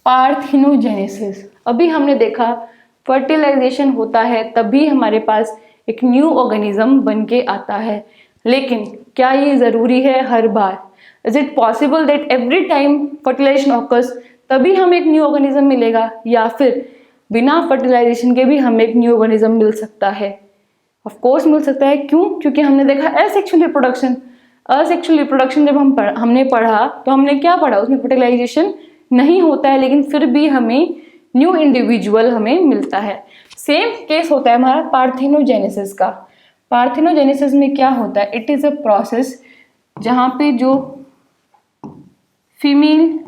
Parthenogenesis. अभी हमने देखा फर्टिलाइजेशन होता है तभी हमारे पास एक न्यू ऑर्गेनिज्म बन के आता है, लेकिन क्या ये ज़रूरी है हर बार? Is it possible that every time fertilization occurs तभी हमें एक न्यू ऑर्गेनिज्म मिलेगा, या फिर बिना फर्टिलाइजेशन के भी हमें एक न्यू ऑर्गेनिज्म मिल सकता है? ऑफ कोर्स मिल सकता है। क्यों? क्योंकि हमने देखा असेक्सुअल रिप्रोडक्शन। असेक्सुअल रिप्रोडक्शन जब हमने पढ़ा तो हमने क्या पढ़ा? उसमें फर्टिलाइजेशन नहीं होता है, लेकिन फिर भी हमें न्यू इंडिविजुअल हमें मिलता है। सेम केस होता है हमारा पार्थिनोजेनेसिस का। पार्थिनोजेनेसिस में क्या होता है? इट इज अ प्रोसेस जहाँ पे जो फीमेल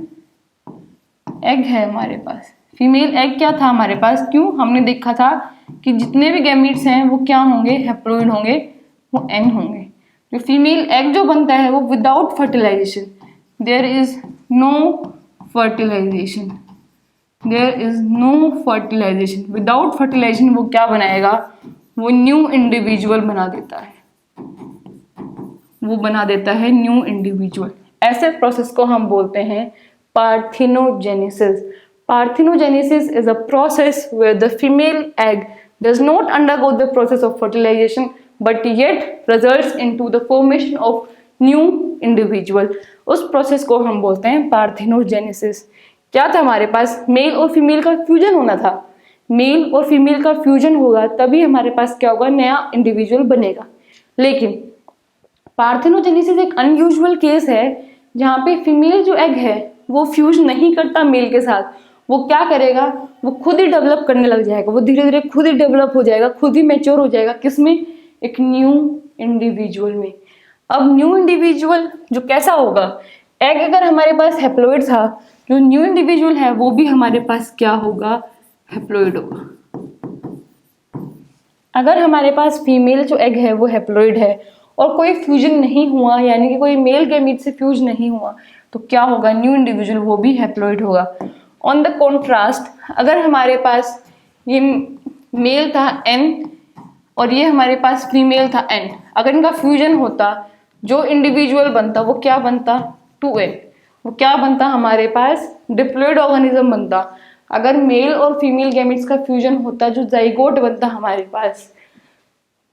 एग है हमारे पास, फीमेल एग क्या था हमारे पास? क्यों? हमने देखा था कि जितने भी गैमीट्स हैं वो क्या होंगे? हैप्लॉइड होंगे, वो एन होंगे। जो फीमेल एग जो बनता है वो without fertilization, there is no fertilization, there is no fertilization, without fertilization वो क्या बनाएगा? वो न्यू इंडिविजुअल बना देता है, वो बना देता है न्यू इंडिविजुअल। ऐसे प्रोसेस को हम बोलते हैं parthenogenesis. Parthenogenesis is a process where the female egg does not undergo the process of fertilization but yet results into the formation of new individual. उस प्रोसेस को हम बोलते हैं पार्थिनोजेनेसिस। क्या था हमारे पास? मेल और फीमेल का फ्यूजन होना था। मेल और फीमेल का फ्यूजन होगा तभी हमारे पास क्या होगा? नया इंडिविजुअल बनेगा। लेकिन पार्थिनोजेनेसिस एक अनयूजुअल केस है जहाँ पे फीमेल जो एग है वो फ्यूज नहीं करता मेल के साथ। वो क्या करेगा? वो खुद ही डेवलप करने लग जाएगा, वो धीरे धीरे खुद ही डेवलप हो जाएगा, खुद ही मैच्योर हो जाएगा। किसमें? एक न्यू इंडिविजुअल में। अब न्यू इंडिविजुअल जो कैसा होगा? एग अगर हमारे पास हैप्लॉइड था, जो न्यू इंडिविजुअल है वो भी हमारे पास क्या होगा? हैप्लॉइड होगा। अगर हमारे पास फीमेल जो एग है वो हैप्लॉइड है और कोई फ्यूजन नहीं हुआ, यानी कि कोई मेल गैमीट से फ्यूज नहीं हुआ, तो क्या होगा? न्यू इंडिविजुअल वो भी हैप्लॉइड होगा। ऑन द कॉन्ट्रास्ट, अगर हमारे पास ये मेल था एन और ये हमारे पास फीमेल था एन, अगर इनका फ्यूजन होता, जो इंडिविजुअल बनता वो क्या बनता? 2n। वो क्या बनता? हमारे पास डिप्लॉइड ऑर्गेनिज्म बनता। अगर मेल और फीमेल गैमेट्स का फ्यूजन होता, जो जाइगोट बनता हमारे पास,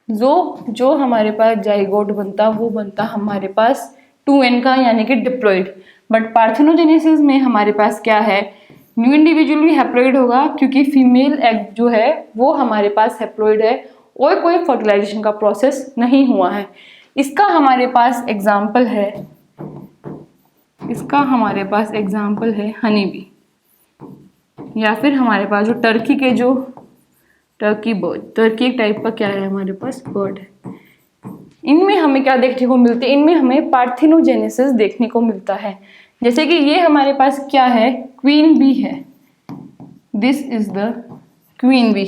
जो हमारे पास जाइगोट बनता वो बनता हमारे पास 2n का, यानी कि डिप्लॉइड। बट पार्थिनोजेनेसिस में हमारे पास क्या है? न्यू इंडिविजुअल भी हैप्लॉइड होगा क्योंकि फीमेल एग जो है वो हमारे पास हैप्लॉइड है और कोई फर्टिलाइजेशन का प्रोसेस नहीं हुआ है। इसका हमारे पास एग्जाम्पल है, इसका हमारे पास एग्जाम्पल है हनी बी, या फिर हमारे पास जो टर्की के जो टर्की बर्ड, टर्की एक टाइप का क्या है हमारे पास? बर्ड है। इनमें हमें क्या देखने को मिलते हैं? इनमें हमें पार्थिनोजेनेसिस देखने को मिलता है। जैसे कि ये हमारे पास क्या है? क्वीन बी है। This is the queen bee.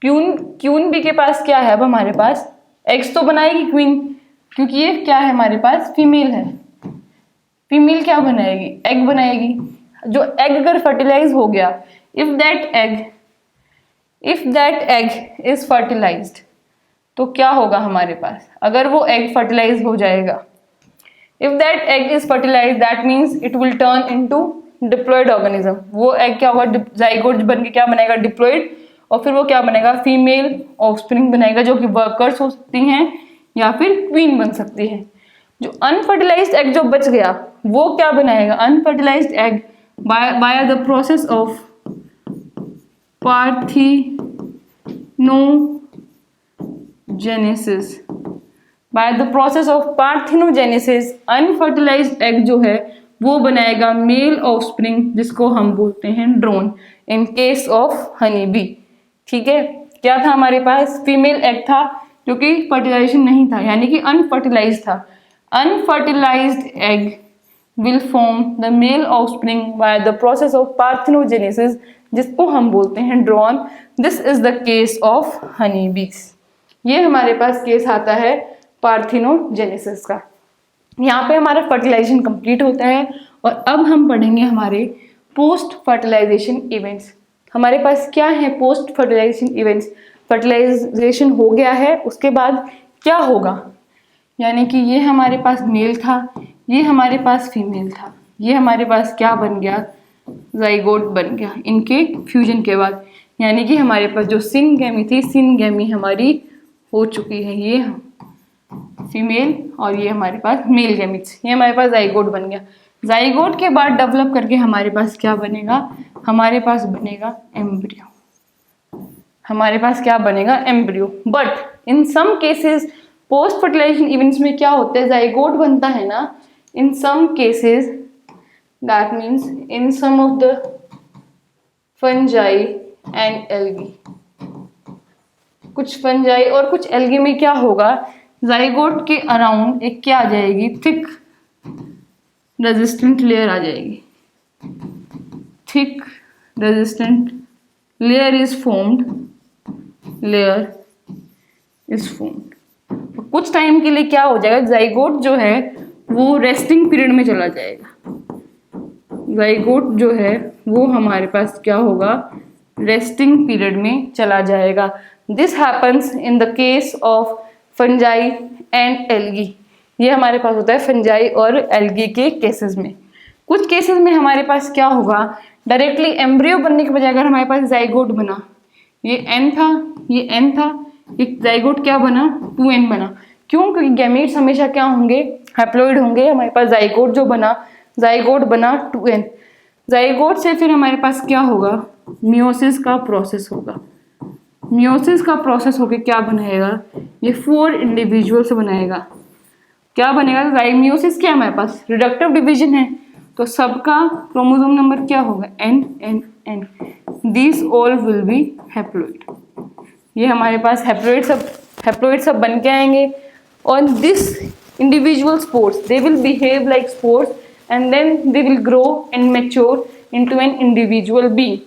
Queen bee के पास क्या है? अब हमारे पास एग्स तो बनाएगी क्वीन, क्योंकि ये क्या है हमारे पास? फीमेल है। फीमेल क्या बनाएगी? एग बनाएगी। जो एग अगर फर्टिलाइज हो गया, if that egg is fertilized, तो क्या होगा हमारे पास? अगर वो एग फर्टिलाइज हो जाएगा, if that egg is fertilize, that means it will turn into diploid organism. वो एग क्या होगा? जाइगोट बन के क्या बनेगा? डिप्लॉइड। और फिर वो क्या बनेगा? फीमेल ऑफस्प्रिंग बनेगा, जो कि वर्कर्स हो सकती हैं या फिर क्वीन बन सकती है। जो अनफर्टिलाइज्ड एग जो बच गया वो क्या बनाएगा? Unfertilised egg bye the process of parthenogenesis, bye the process of parthenogenesis unfertilised egg जो है वो बनाएगा मेल ऑफस्प्रिंग, जिसको हम बोलते हैं drone, in case of honey bee. ठीक है, क्या था हमारे पास? फीमेल एग था जो कि फर्टिलाइजेशन नहीं था, यानी कि अनफर्टिलाइज्ड था। Unfertilized egg will form the male offspring by the process of parthenogenesis, जिसको हम बोलते हैं drone. This is the case of honey bees. ये हमारे पास केस आता है पार्थिनोजेनेसिस का। यहाँ पे हमारा फर्टिलाइजेशन कंप्लीट होता है और अब हम पढ़ेंगे हमारे पोस्ट फर्टिलाइजेशन इवेंट्स। हमारे पास क्या है पोस्ट फर्टिलाइजेशन इवेंट्स? फर्टिलाइजेशन हो गया है, उसके बाद क्या होगा? यानी कि ये हमारे पास मेल था, ये हमारे पास फीमेल था, ये हमारे पास क्या बन गया? जाइगोट बन गया इनके फ्यूजन के बाद, यानी कि हमारे पास जो सिनगेमी थी, सिनगेमी हमारी हो चुकी है, ये फीमेल और ये हमारे पास मेल गैमिट्स, ये हमारे पास जाइगोट बन गया। जाइगोट के बाद डेवलप करके हमारे पास क्या बनेगा, हमारे पास बनेगा एम्ब्रियो, हमारे पास क्या बनेगा, embryo. But in some cases post fertilization events में क्या होता है, जाइगोट बनता है ना, in some cases that means in some of the fungi and algae, कुछ फंजाई और कुछ एल्गी में क्या होगा, जाइगोट के अराउंड एक क्या आ जाएगी, थिक रेजिस्टेंट लेयर आ जाएगी, thick resistant layer is formed, layer is formed. कुछ टाइम के लिए क्या हो जाएगा, जाइगोट जो है वो रेस्टिंग पीरियड में चला जाएगा, जाइगोट जो है वो हमारे पास क्या होगा, रेस्टिंग पीरियड में चला जाएगा। This happens in the case of fungi and algae, ये हमारे पास होता है फंजाई और एल्गी के केसेस में। कुछ केसेस में हमारे पास क्या होगा, डायरेक्टली एम्ब्रियो बनने के बजाय अगर हमारे पास जाइगोट बना, ये एन था, ये एन था, ये जाइगोट क्या बना, 2n बना। क्यों, क्योंकि गैमेट्स हमेशा क्या होंगे, हैप्लॉइड होंगे। हमारे पास जाइगोट जो बना, जाइगोट बना 2n, जाइगोट से फिर हमारे पास क्या होगा, मियोसिस का प्रोसेस होगा, मियोसिस का प्रोसेस होके क्या बनाएगा, ये 4 इंडिविजुअल्स बनाएगा। क्या बनेगा, मियोसिस क्या है हमारे पास, रिडक्टिव डिवीजन है, तो सबका क्रोमोसोम नंबर क्या होगा, n n n, this all will be haploid. ये हमारे पास हैप्लॉइड सब बन के आएंगे। और this individual spores they will behave like spores and then they will grow and mature into an individual being.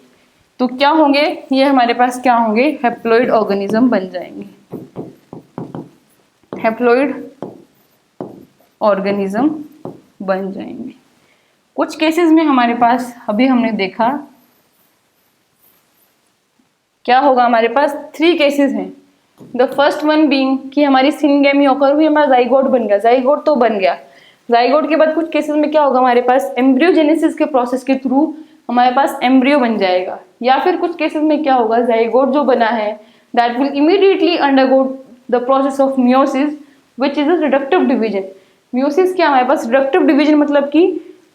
तो क्या होंगे, ये हमारे पास क्या होंगे, हैप्लॉइड ऑर्गेनिज्म बन जाएंगे, हैप्लॉइड ऑर्गेनिज्म बन जाएंगे। कुछ केसेस में हमारे पास अभी हमने देखा क्या होगा, हमारे पास 3 केसेस हैं। द फर्स्ट वन बीइंग कि हमारी सिनगेमी ऑकर हुई, हमारा जाइगोट बन गया, जाइगोट तो बन गया। जाइगोट के बाद कुछ केसेस में क्या होगा, हमारे पास एम्ब्रियोजेनेसिस के प्रोसेस के थ्रू हमारे पास एम्ब्रियो बन जाएगा। या फिर कुछ केसेस में क्या होगा, जाइगोट जो बना है that will immediately undergo the process of meiosis which is a reductive division. Meiosis क्या हमारे पास, रिडक्टिव डिवीजन मतलब कि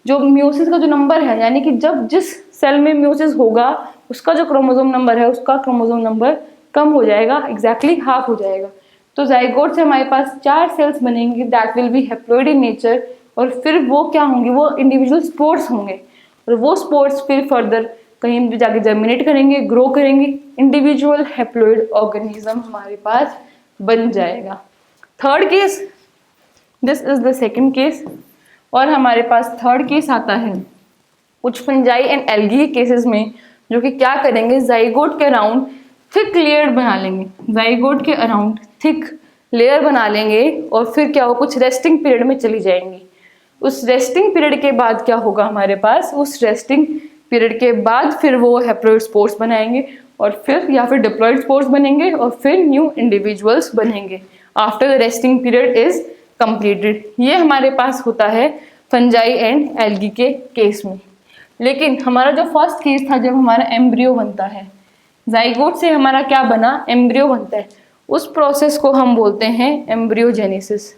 जो मियोसिस का जो नंबर है, यानी कि जब जिस सेल में मियोसिस होगा उसका जो क्रोमोसोम नंबर है, उसका क्रोमोसोम नंबर कम हो जाएगा, एग्जैक्टली हाफ हो जाएगा। तो जाइगोट से हमारे पास 4 सेल्स बनेंगे that will be haploid in nature, और फिर वो क्या होंगे, वो इंडिविजुअल स्पोर्स होंगे, और वो स्पोर्स फिर फर्दर कहीं भी जाके जर्मिनेट करेंगे, ग्रो करेंगे, इंडिविजुअल हैप्लॉइड ऑर्गेनिज्म हमारे पास बन जाएगा। Third case, this is the second case. और हमारे पास थर्ड केस आता है कुछ फंजाई एंड एल्गी केसेस में, जो कि क्या करेंगे, जाइगोट के अराउंड थिक लेयर बना लेंगे, जाइगोट के अराउंड थिक लेयर बना लेंगे, और फिर क्या हो, कुछ रेस्टिंग पीरियड में चली जाएंगी। उस रेस्टिंग पीरियड के बाद क्या होगा हमारे पास, उस रेस्टिंग पीरियड के बाद फिर वो हैप्लॉइड स्पोर्स बनाएंगे, और फिर या फिर डिप्लॉइड स्पोर्स बनेंगे, और फिर न्यू इंडिविजुअल्स बनेंगे after the resting period is completed. ये हमारे पास होता है फंजाई एंड एल्गी के केस में। लेकिन हमारा जो फर्स्ट केस था, जब हमारा एम्ब्रियो बनता है, जाइगोट से हमारा क्या बना, एम्ब्रियो बनता है, उस प्रोसेस को हम बोलते हैं एम्ब्रियोजेनेसिस,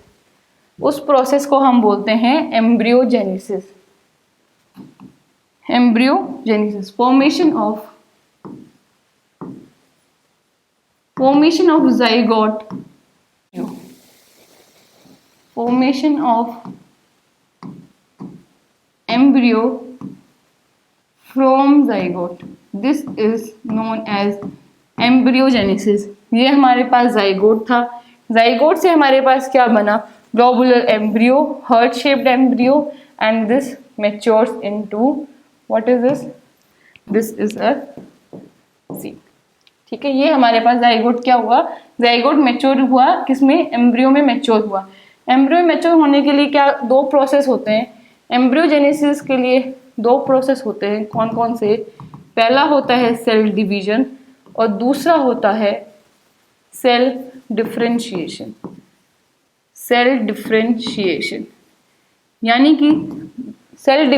उस प्रोसेस को हम बोलते हैं embryogenesis, embryogenesis, formation of zygote, formation of embryo from zygote, this is known as embryogenesis। ये हमारे पास जाइगोट था, जाइगोट से हमारे पास क्या बना, globular embryo, heart shaped embryo, and this matures into what is this, this is a seed. ठीक है, ये हमारे पास जाइगोट क्या हुआ, जाइगोट मैच्योर हुआ, किसमें, एम्ब्रियो में मैच्योर हुआ। एम्ब्रियो मैच्योर होने के लिए क्या 2 प्रोसेस होते हैं, एम्ब्रियोजेनेसिस के लिए 2 प्रोसेस होते हैं, कौन कौन से, पहला होता है सेल डिवीजन और दूसरा होता है सेल डिफरेंशिएशन। सेल डिफरेंशिएशन यानी कि सेल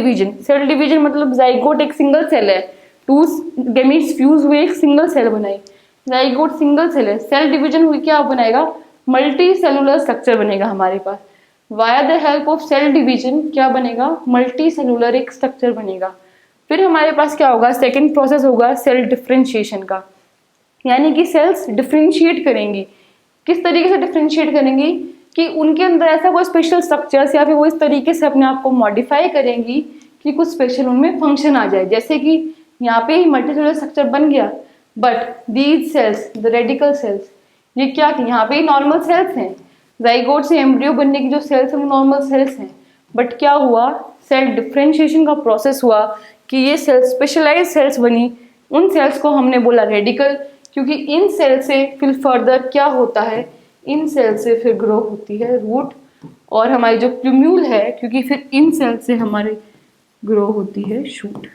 डिवीजन मतलब जाइगोट एक सिंगल सेल है, 2 गैमीट्स फ्यूज हुए एक सिंगल सेल बनाई, जाइगोट सिंगल सेल है, सेल डिवीजन हुई क्या बनेगा, मल्टी सेलुलर स्ट्रक्चर बनेगा हमारे पास। Via the help of cell division क्या बनेगा, मल्टी सेलुलर एक स्ट्रक्चर बनेगा। फिर हमारे पास क्या होगा, सेकेंड प्रोसेस होगा सेल डिफरेंशिएशन का, यानी कि सेल्स डिफरेंशिएट करेंगी। किस तरीके से डिफरेंशिएट करेंगी कि उनके अंदर ऐसा कोई स्पेशल स्ट्रक्चर्स या फिर वो इस तरीके से अपने आप को मॉडिफाई करेंगी कि कुछ स्पेशल उनमें फंक्शन आ जाए। जैसे कि यहाँ पे ही मल्टीसेलुलर स्ट्रक्चर बन गया, but these cells the radical cells ये क्या थी, यहाँ पे ही नॉर्मल सेल्स हैं, जाइगोट से एम्ब्रियो बनने की जो सेल्स हैं वो नॉर्मल सेल्स हैं, बट क्या हुआ, सेल डिफरेंशिएशन का प्रोसेस हुआ कि ये सेल्स स्पेशलाइज सेल्स बनी। उन सेल्स को हमने बोला रेडिकल, क्योंकि इन सेल से फिर फर्दर क्या होता है, इन सेल से फिर ग्रो होती है रूट, और हमारी जो प्लूम्यूल है, क्योंकि फिर इन सेल से हमारे ग्रो होती है शूट।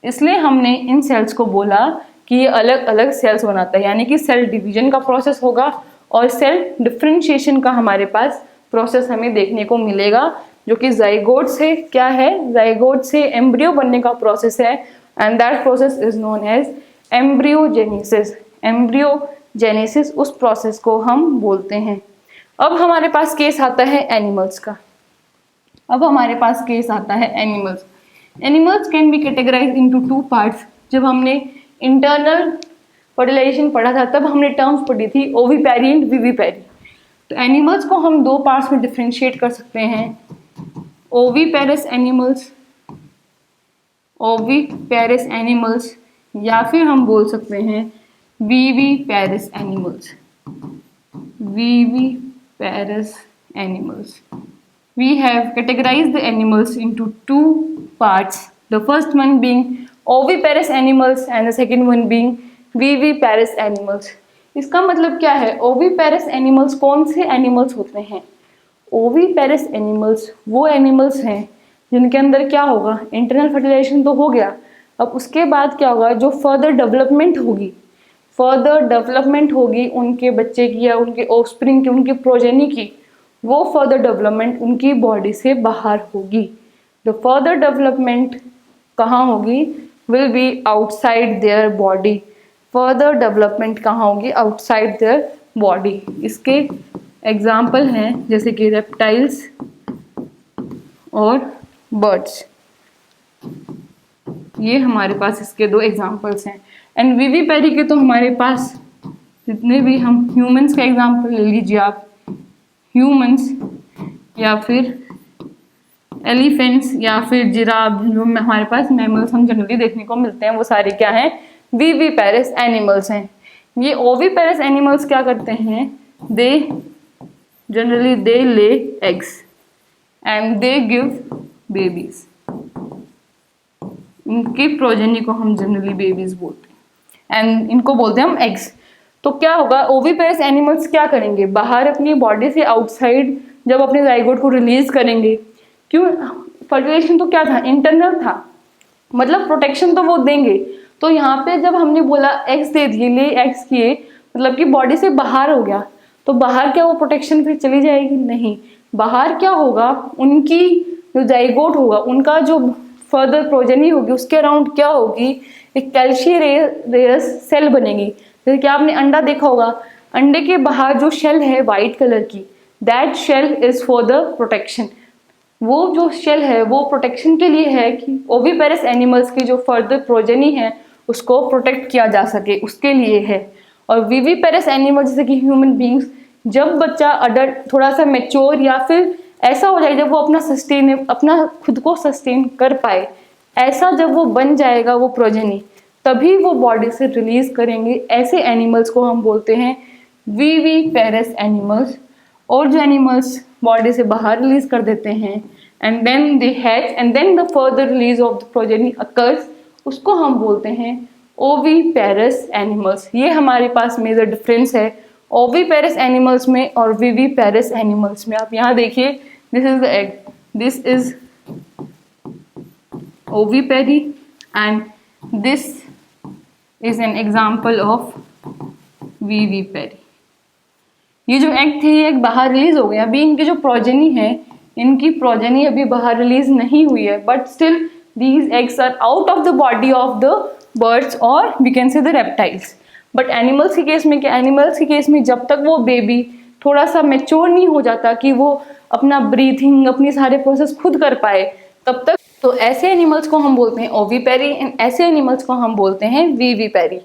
इसलिए हमने इन सेल्स को बोला कि ये अलग अलग सेल्स बनाता है, यानी कि सेल डिवीजन का प्रोसेस होगा और सेल डिफरेंशिएशन का हमारे पास प्रोसेस हमें देखने को मिलेगा, जो कि जाइगोट से क्या है, जाइगोट से एम्ब्रियो बनने का प्रोसेस है, and that process is known as embryogenesis. Embryogenesis उस प्रोसेस को हम बोलते हैं। अब हमारे पास केस आता है एनिमल्स का। Animals can be categorize into 2 parts. जब हमने इंटरनल फर्टिलाइजेशन पढ़ा था तब हमने टर्म्स पढ़ी थी ओविपेरी एंड विविपेरी। तो एनिमल्स को हम 2 पार्ट्स में डिफरेंशिएट कर सकते हैं, ओविपेरस एनिमल्स या फिर हम बोल सकते हैं viviparous animals. We have categorized the animals into 2 parts. The first one being oviparous animals and the second one being viviparous animals. इसका मतलब क्या है, oviparous animals कौन से एनिमल्स होते हैं? oviparous animals वो एनिमल्स हैं जिनके अंदर क्या होगा, इंटरनल फर्टिलाइजेशन तो हो गया, अब उसके बाद क्या होगा, जो फर्दर डेवलपमेंट होगी उनके बच्चे की या उनके ऑफस्प्रिंग की, उनके प्रोजेनी की, वो फर्दर डेवलपमेंट उनकी बॉडी से बाहर होगी। द फर्दर डेवलपमेंट कहाँ होगी, will be outside their body. Further development कहाँ होगी, आउटसाइड देयर बॉडी। इसके एग्जाम्पल हैं जैसे कि रेप्टाइल्स और बर्ड्स, ये हमारे पास इसके 2 एग्जाम्पल्स हैं। एंड विविपेरी के तो हमारे पास जितने भी, हम ह्यूमंस का एग्जाम्पल ले लीजिए आप, ह्यूमंस या फिर एलिफेंट्स या फिर जिराफ, जो हमारे पास मैमल्स हम जनरली देखने को मिलते हैं, वो सारे क्या हैं, विविपेरस एनिमल्स हैं। ये ओविपेरस एनिमल्स क्या करते हैं, they generally they lay eggs and they give babies. इनकी प्रोजेनी को हम जनरली बेबीज बोलते हैं एंड इनको बोलते हैं हम एग्स। तो क्या होगा, ओविपेरस एनिमल्स क्या करेंगे, बाहर अपनी बॉडी से आउटसाइड जब अपने जाइगोट को रिलीज करेंगे, क्यों, फर्टिलाइजेशन तो क्या था, इंटरनल था, मतलब प्रोटेक्शन तो वो देंगे। तो यहाँ पे जब हमने बोला एग्स दे दिए, ले एग्स किए, मतलब कि बॉडी से बाहर हो गया, तो बाहर क्या वो प्रोटेक्शन फिर चली जाएगी, नहीं, बाहर क्या होगा, उनकी जो जाइगोट होगा, उनका जो फर्दर प्रोजेनी होगी, उसके अराउंड क्या होगी, एक कैल्शियस सेल बनेगी। जैसे कि आपने अंडा देखा होगा, अंडे के बाहर जो शेल है वाइट कलर की, that shell is for the protection. वो जो शेल है वो प्रोटेक्शन के लिए है कि ओविपेरस एनिमल्स की जो फर्दर प्रोजेनी है उसको प्रोटेक्ट किया जा सके, उसके लिए है। और विविपेरस एनिमल जैसे कि ह्यूमन बींग्स, जब बच्चा अडल्ट थोड़ा सा मैच्योर या फिर ऐसा हो जाए जब वो अपना खुद को सस्टेन कर पाए, ऐसा जब वो बन जाएगा वो प्रोजेनी, तभी वो बॉडी से रिलीज करेंगे। ऐसे एनिमल्स को हम बोलते हैं विविपेरस एनिमल्स। और जो एनिमल्स बॉडी से बाहर रिलीज कर देते हैं and then they hatch and then the further release of the progeny occurs, उसको हम बोलते हैं ओविपेरस एनिमल्स। ये हमारे पास मेजर डिफरेंस है ओविपेरस एनिमल्स में और विविपेरस एनिमल्स में। आप यहाँ देखिए, this is the egg, this is ovipary and this is an example of vivipary. ये जो एग थे, ये एग बाहर रिलीज हो गया, अभी इनकी जो प्रोजेनी है इनकी प्रोजेनी अभी बाहर रिलीज नहीं हुई है, but still these eggs are out of the body of the birds और we can say the reptiles. But animals के केस में क्या, एनिमल्स के केस में जब तक वो बेबी थोड़ा सा मेच्योर नहीं हो जाता कि वो अपना ब्रीथिंग, अपनी सारे प्रोसेस खुद कर पाए, तब तक तो ऐसे एनिमल्स को हम बोलते हैं ओवीपेरी एंड ऐसे एनिमल्स को हम बोलते हैं वीवीपेरी।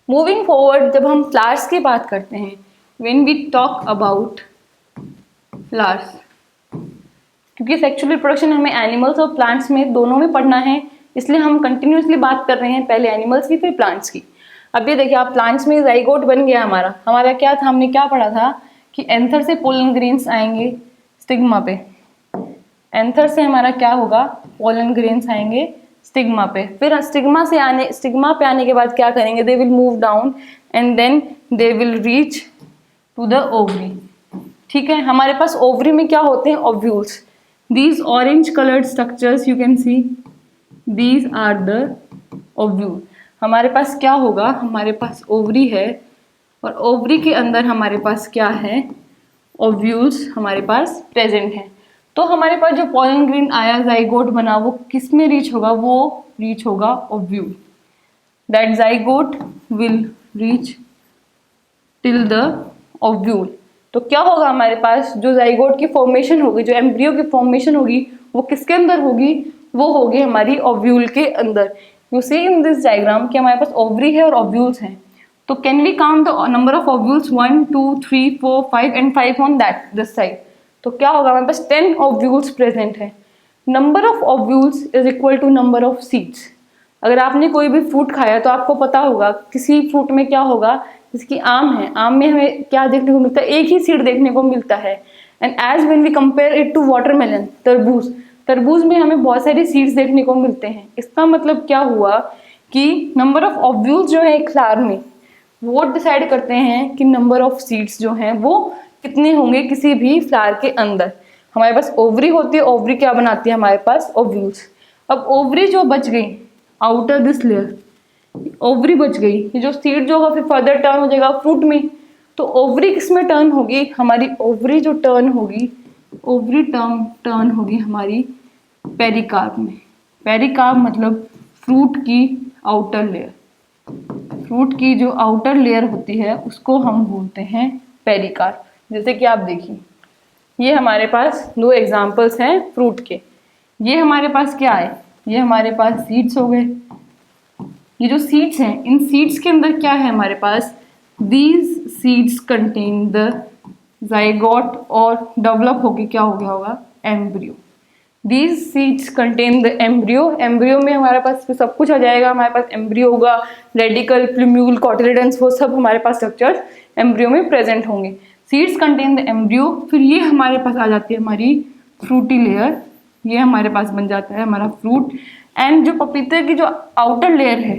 मूविंग फॉरवर्ड, जब हम फ्लावर्स की बात करते हैं, when we talk about flowers, क्योंकि सेक्सुअल रिप्रोडक्शन हमें एनिमल्स और प्लांट्स में दोनों में पढ़ना है, इसलिए हम कंटिन्यूसली बात कर रहे हैं पहले एनिमल्स की फिर प्लांट्स की। अब ये देखिए आप, प्लांट्स में जाइगोट बन गया हमारा क्या था, हमने क्या पढ़ा था कि एंथर से पोलन ग्रेन्स आएंगे स्टिग्मा पे, एंथर से हमारा क्या होगा, पोलन ग्रेन्स आएंगे स्टिग्मा पे, फिर स्टिग्मा पे आने के बाद क्या करेंगे, they will move down and then they will reach to the ovary. ठीक है, हमारे पास ओवरी में क्या होते हैं, ovules. These orange coloured structures you can see, these are the ovule. हमारे पास क्या होगा, हमारे पास ओवरी है और ओवरी के अंदर हमारे पास क्या है, ओव्यूल्स हमारे पास प्रेजेंट हैं। तो हमारे पास जो पोलन ग्रेन आया, जाइगोट बना, वो किस में रीच होगा, वो रीच होगा ovule. That zygote will reach till the ovule. तो क्या होगा हमारे पास, जो जाइगोट की फॉर्मेशन होगी, जो एम्ब्रियो की फॉर्मेशन होगी, वो किसके अंदर होगी, वो होगी हमारी ओव्यूल के अंदर। You see in this diagram कि हमारे पास ओवरी है और ओव्यूल्स हैं। तो can we count the number of ovules, 1 2 3 4 5 and 5 on that this side. तो क्या होगा, हमारे पास 10 ओव्यूल्स प्रेजेंट है। Number of ovules is equal to number of seeds. अगर आपने कोई भी फ्रूट खाया तो आपको पता होगा किसी फ्रूट में क्या होगा, जिसकी आम है, आम में हमें क्या देखने को मिलता है, एक ही सीड देखने को मिलता है। And as when we compare it to watermelon, तरबूज, तरबूज में हमें बहुत सारी सीड्स देखने को मिलते हैं। इसका मतलब क्या हुआ कि नंबर ऑफ ओव्यूल्स जो है एक फ्लावर में, वो डिसाइड करते हैं कि नंबर ऑफ सीड्स जो हैं वो कितने होंगे किसी भी फ्लावर के अंदर। हमारे पास ओवरी होती है, ओवरी क्या बनाती है हमारे पास, ओव्यूल्स। अब ओवरी जो बच गई आउटर दिस लेयर, ओवरी बच गई, ये जो सीड जो होगा फिर फर्दर टर्न हो जाएगा फ्रूट में। तो ओवरी किस में टर्न होगी, हमारी ओवरी जो टर्न होगी, ओवरी टर्न होगी हमारी पेरिकार्प में। पेरिकार्प मतलब फ्रूट की आउटर लेयर, फ्रूट की जो आउटर लेयर होती है उसको हम बोलते हैं पेरिकार्प। जैसे कि आप देखिए, ये हमारे पास दो एग्जाम्पल्स हैं फ्रूट के। ये हमारे पास क्या है, ये हमारे पास सीड्स हो गए। ये जो सीड्स हैं, इन सीड्स के अंदर क्या है हमारे पास, these seeds contain the zygote और डेवलप होके क्या हो गया होगा, embryo. These seeds contain the embryo. Embryo में हमारे पास सब कुछ आ जाएगा, हमारे पास एम्ब्रियो होगा, रेडिकल, प्लूम्यूल, कॉटिलेडन्स, वो सब हमारे पास स्ट्रक्चर्स एम्ब्रियो में प्रेजेंट होंगे। Seeds contain the embryo. फिर ये हमारे पास आ जाती है हमारी फ्रूटी लेयर, ये हमारे पास बन जाता है हमारा फ्रूट। एंड जो पपीते की जो आउटर लेयर है,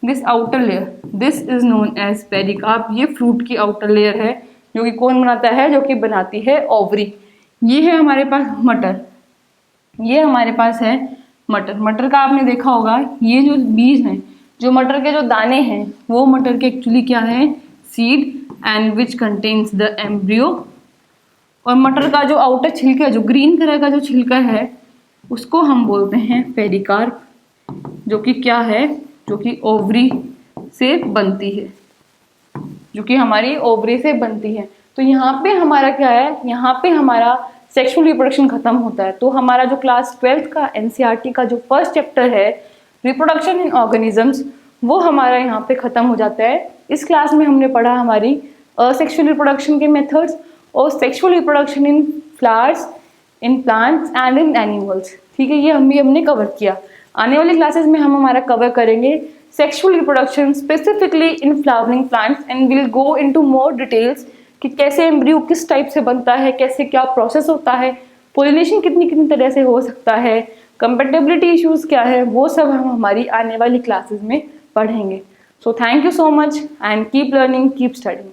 this outer layer, this is known as pericarp. ये फ्रूट की आउटर लेयर है जो कि कौन बनाता है, जो कि बनाती है ओवरी। ये है हमारे पास मटर, ये हमारे पास है मटर। मटर का आपने देखा होगा, ये जो बीज हैं, जो मटर के जो दाने हैं, वो मटर के एक्चुअली क्या है, seed and which contains the embryo. और मटर का जो आउटर छिलका, जो ग्रीन कलर का जो छिलका है, उसको हम बोलते हैं पेरिकार्प, जो कि क्या है, जो कि ओवरी से बनती है, जो कि हमारी ओवरी से बनती है। तो यहाँ पे हमारा क्या है, यहाँ पे हमारा सेक्सुअल रिप्रोडक्शन खत्म होता है। तो हमारा जो क्लास 12th का एनसीईआरटी का जो फर्स्ट चैप्टर है, रिप्रोडक्शन इन ऑर्गेनिजम्स, वो हमारा यहाँ पे खत्म हो जाता है। इस क्लास में हमने पढ़ा हमारी सेक्सुअल रिप्रोडक्शन के मेथड्स और sexual reproduction in flowers, in plants and in animals. ठीक है, ये हमने कवर किया। आने वाली क्लासेस में हम हमारा कवर करेंगे sexual reproduction specifically in flowering plants and will go into more details कि कैसे एम्ब्रियो किस टाइप से बनता है, कैसे क्या प्रोसेस होता है, पोलिनेशन कितनी कितनी तरह से हो सकता है, कंपेटेबिलिटी इश्यूज क्या है, वो सब हम हमारी आने वाली क्लासेस में पढ़ेंगे। So thank you so much and keep learning, keep studying.